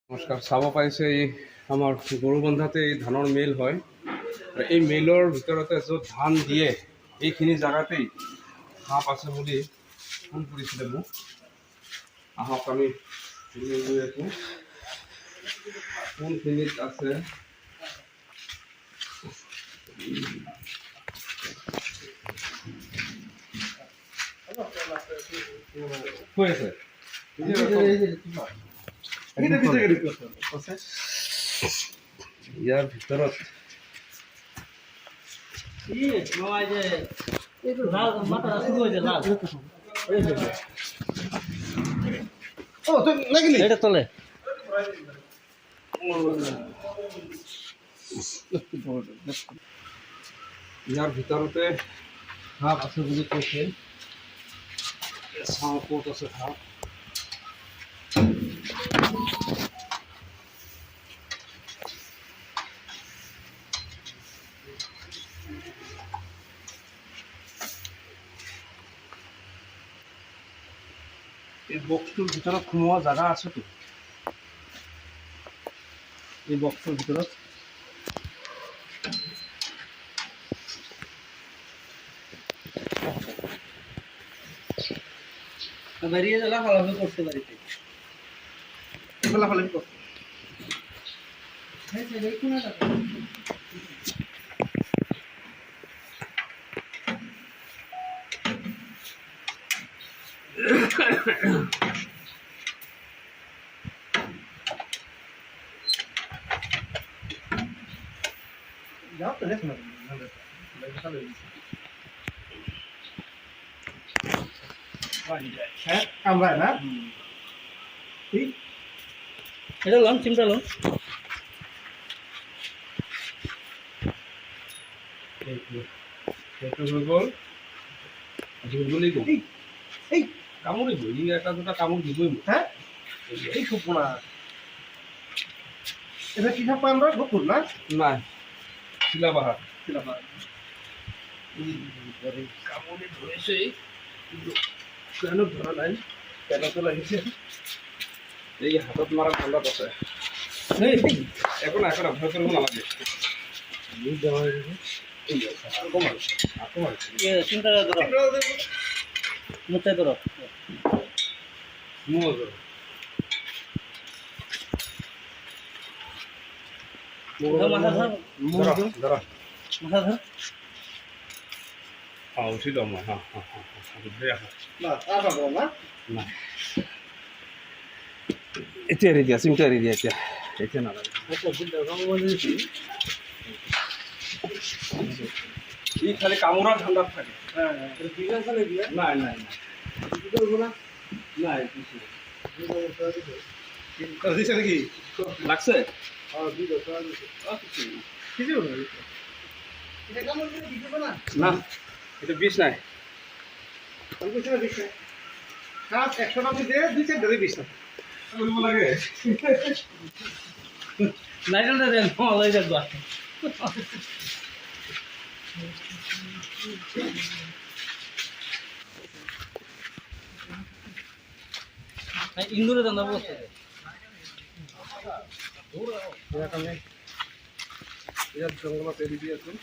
নমস্কাৰ, চাব পাইছে এই আমাৰ গৰু বন্ধাতে এই ধানৰ মিল হয়। এই মিলৰ ভিতৰতে য'ত ধান দিয়ে এইখিনি জেগাতেই সাপ আছে বুলি ফোন কৰিছিলে মোক। আহক আমি গৈ আছোঁ কোনখিনিত আছে। কৈ আছে ইয়াৰ ভিতৰত তলে ইয়াৰ ভিতৰতে সাপ আছে বুলি কৈছে। চাওঁ ক'ত আছে সাপ। এই বক্সটোৰ ভিতৰত সোমোৱা জাগা আছেতো। এই বক্সটোৰ ভিতৰত বেরিয়ে গেলে ফলাফল করতে পারিতে ফলাফল করতে যাও তো দেখো না হ্যাঁ আমরা না ঠিক এটা লং চিমটা লং সেইটো হৈ গ'ল বুলি কওঁ। এই কামুৰিব ই এটা দুটা কামুৰ দিবই মোক। হ্যাঁ এই সুপনা এটা কি খাপ আমরা গুকুর না নাই চিলাবাহাৰ চিলাপাড়া কামুৰি ধৰিছেই কিন্তু ফেনত ধৰা নাই। ফেনতো লাগিছে। এই হাতত মৰা ঠাণ্ডাত আছে। একো নাই একো নাই ভয় কৰিব নালাগে। চিন্তা ধরো মুখে ধরো মোৰ মাথা ধর ধৰা মাথা ধর উঠি লওঁ মই। না আর পাবো না নাই এতিয়া এৰি দিয়া চিমটা এৰি দিয়া এতিয়া এতিয়া নালাগে। ই খালি কামোৰাৰ ঠাণ্ডাত থাকে। নাই নাই নাই নাই দিছে নেকি লাগছে না এটা বিষ নাই। 100 টাকা দিয়ে 2 ধরে 20 টাকা কৰিব লাগে। লাইন না দেন লই যাক বা ইন্দুরে দাম বসে ইয়াত জংঘলত এৰি দি আছোঁ।